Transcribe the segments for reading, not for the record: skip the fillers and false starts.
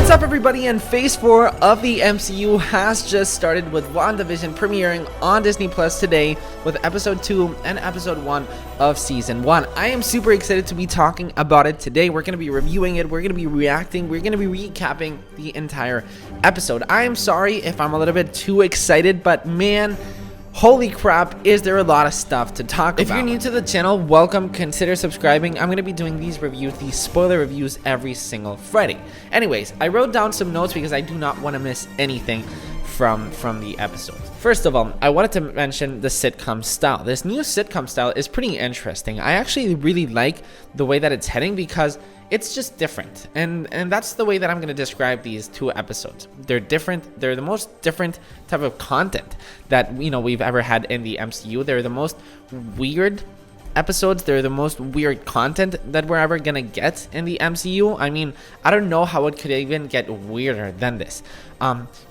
What's up, everybody? And Phase 4 of the MCU has just started with WandaVision premiering on Disney Plus today with Episode 2 and Episode 1 of Season 1. I am super excited to be talking about it today. We're going to be reviewing it, we're going to be reacting, we're going to be recapping the entire episode. I am sorry if I'm a little bit too excited, but man, holy crap, is there a lot of stuff to talk about. If you're new to the channel, welcome, consider subscribing. I'm going to be doing these reviews, these spoiler reviews, every single Friday. Anyways, I wrote down some notes because I do not want to miss anything from the episodes. First of all, I wanted to mention the sitcom style. This new sitcom style is pretty interesting. I actually really like the way that it's heading because it's just different, and that's the way that I'm going to describe these two episodes. They're different. They're the most different type of content that we've ever had in the MCU. They're the most weird episodes. They're the most weird content that we're ever gonna get in the MCU. I mean, I don't know how it could even get weirder than this.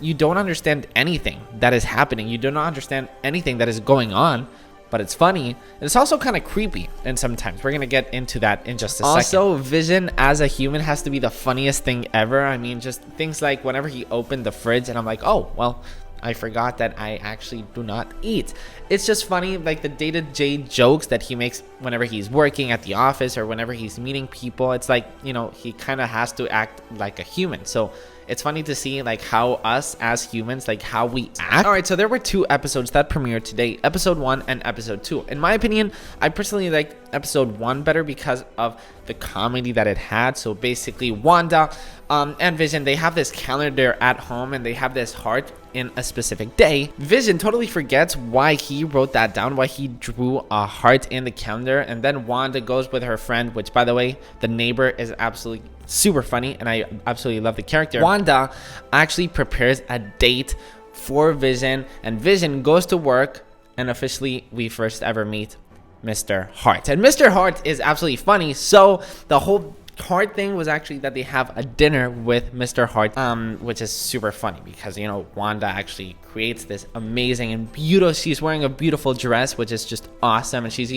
You don't understand anything that is happening. You do not understand anything that is going on. But it's funny, and it's also kind of creepy, and sometimes we're gonna get into that in just a second. Also, Vision as a human has to be the funniest thing ever. I mean, just things like whenever he opened the fridge, and I'm like, oh, well, I forgot that I actually do not eat. It's just funny, like the day-to-day jokes that he makes whenever he's working at the office or whenever he's meeting people. It's like, he kind of has to act like a human. So it's funny to see like how us as humans, like how we act. All right, so there were two episodes that premiered today, episode 1 and episode 2. In my opinion, I personally liked episode 1 better because of the comedy that it had. So basically Wanda and Vision, they have this calendar at home and they have this heart in a specific day. Vision totally forgets why he wrote that down, why he drew a heart in the calendar, and then Wanda goes with her friend, which, by the way, the neighbor is absolutely super funny and I absolutely love the character. Wanda actually prepares a date for Vision, and Vision goes to work, and officially we first ever meet Mr. Hart. And Mr. Hart is absolutely funny. So the whole Hart thing was actually that they have a dinner with Mr. Hart, which is super funny because Wanda actually creates this amazing and beautiful, she's wearing a beautiful dress, which is just awesome, and she's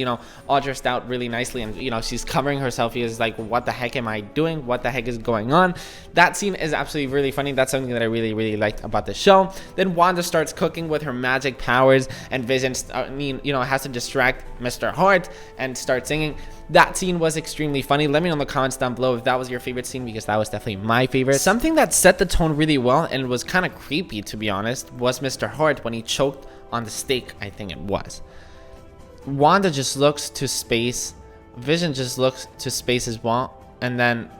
all dressed out really nicely, and she's covering herself. He's like, what the heck am I doing? What the heck is going on? That scene is absolutely really funny. That's something that I really liked about the show. Then Wanda starts cooking with her magic powers, and Vision has to distract Mr. Hart and start singing. That scene was extremely funny. Let me know in the comments down below if that was your favorite scene, because that was definitely my favorite. Something that set the tone really well and was kind of creepy, to be honest, was Mr. Hart when he choked on the steak, I think it was. Wanda just looks to space. Vision just looks to space as well. And then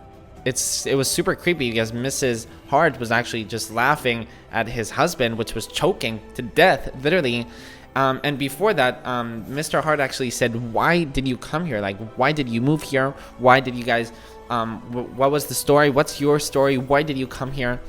it was super creepy because Mrs. Hart was actually just laughing at his husband, which was choking to death, literally. And before that, Mr. Hart actually said, why did you come here? Like, why did you move here? Why did you guys, what was the story? What's your story? Why did you come here?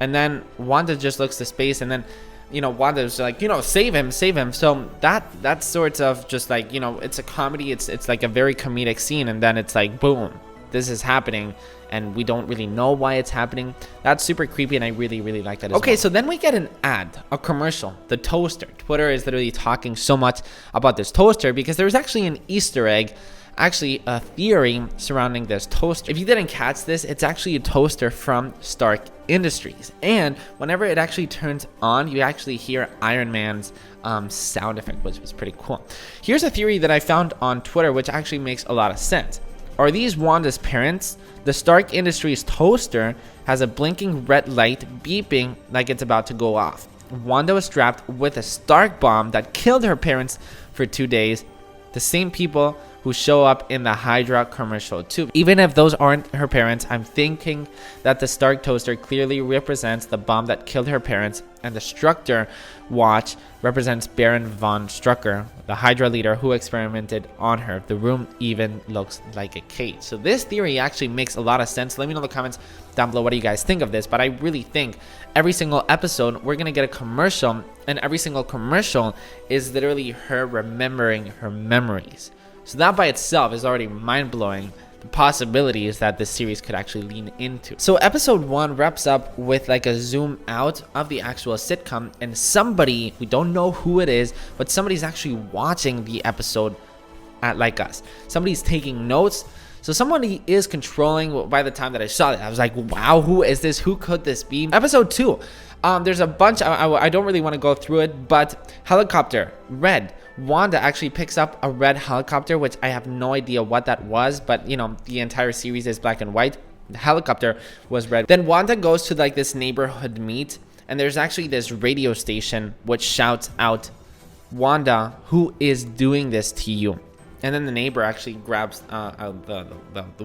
And then Wanda just looks to space, and then, Wanda's like, save him. So that's sort of just like, it's a comedy. It's like a very comedic scene. And then it's like, boom, this is happening, and we don't really know why it's happening. That's super creepy, and I really like that as well. Okay, so then we get an ad, a commercial, the toaster. Twitter is literally talking so much about this toaster because there's actually an Easter egg, actually a theory surrounding this toaster. If you didn't catch this, it's actually a toaster from Stark Industries, and whenever it actually turns on, you actually hear Iron Man's sound effect, which was pretty cool. Here's a theory that I found on Twitter, which actually makes a lot of sense. Are these Wanda's parents? The Stark Industries toaster has a blinking red light beeping like it's about to go off. Wanda was strapped with a Stark bomb that killed her parents for 2 days. The same people who show up in the Hydra commercial too. Even if those aren't her parents, I'm thinking that the Stark toaster clearly represents the bomb that killed her parents, and the Strucker watch represents Baron von Strucker, the Hydra leader who experimented on her. The room even looks like a cage. So this theory actually makes a lot of sense. Let me know in the comments down below what do you guys think of this, but I really think every single episode we're gonna get a commercial, and every single commercial is literally her remembering her memories. So that by itself is already mind-blowing, the possibilities that this series could actually lean into. So episode 1 wraps up with like a zoom out of the actual sitcom, and somebody, we don't know who it is, but somebody's actually watching the episode like us. Somebody's taking notes. So somebody is controlling. By the time that I saw it, I was like, wow, who is this? Who could this be? Episode 2. There's a bunch. I don't really want to go through it, but helicopter, red. Wanda actually picks up a red helicopter, which I have no idea what that was, but you know, the entire series is black and white. The helicopter was red. Then Wanda goes to like this neighborhood meet, and there's actually this radio station which shouts out, Wanda, who is doing this to you? And then the neighbor actually grabs the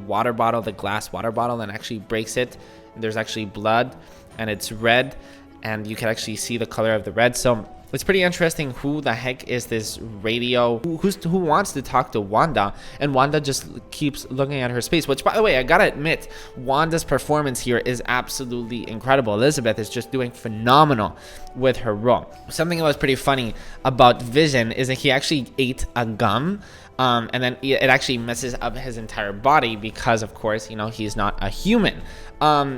water bottle, the glass water bottle, and actually breaks it. And there's actually blood, and it's red, and you can actually see the color of the red. So it's pretty interesting. Who the heck is this radio? Who wants to talk to Wanda? And Wanda just keeps looking at her space, which, by the way, I gotta admit, Wanda's performance here is absolutely incredible. Elizabeth is just doing phenomenal with her role. Something that was pretty funny about Vision is that he actually ate a gum. And then it actually messes up his entire body because, of course, you know, he's not a human.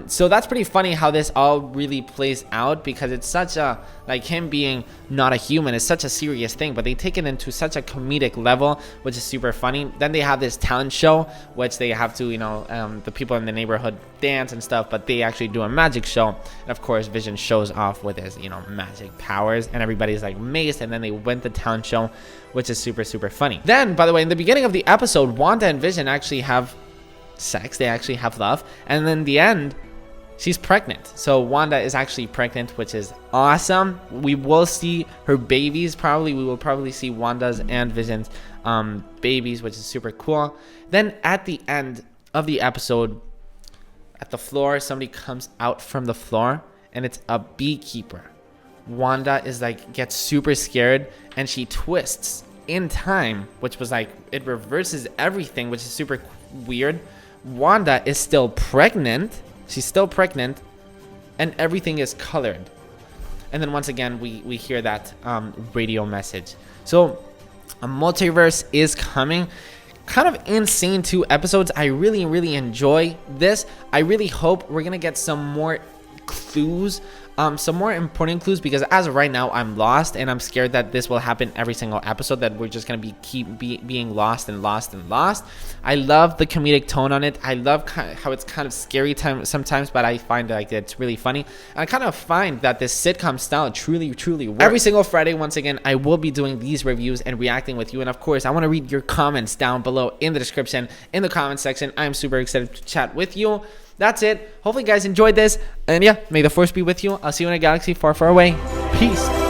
So that's pretty funny how this all really plays out, because it's such a, like, him being not a human is such a serious thing, but they take it into such a comedic level, which is super funny. Then they have this talent show, which they have to, you know, the people in the neighborhood dance and stuff, but they actually do a magic show. And of course, Vision shows off with his, you know, magic powers, and everybody's like amazed, and then they win the talent show, which is super, super funny. Then, by the way, in the beginning of the episode, Wanda and Vision actually have sex. They actually have love, and then in the end, she's pregnant. So Wanda is actually pregnant, which is awesome. We will see her babies. We will probably see Wanda's and Vision's babies, which is super cool. Then at the end of the episode, at the floor, somebody comes out from the floor, and it's a beekeeper. Wanda is like, gets super scared, and she twists in time, which was like, it reverses everything, which is super weird. Wanda is still pregnant. She's still pregnant, and everything is colored. And then once again, we hear that radio message. So a multiverse is coming. Kind of insane 2 episodes. I really, really enjoy this. I really hope we're gonna get some more clues, some more important clues, because as of right now, I'm lost, and I'm scared that this will happen every single episode, that we're just gonna being lost and lost and lost. I love the comedic tone on it. I love how it's kind of scary sometimes, but I find like it's really funny. And I kind of find that this sitcom style truly works. Every single Friday, once again, I will be doing these reviews and reacting with you. And of course, I want to read your comments down below in the description, in the comment section. I'm super excited to chat with you. That's it. Hopefully you guys enjoyed this. And yeah, may the force be with you. I'll see you in a galaxy far, far away. Peace.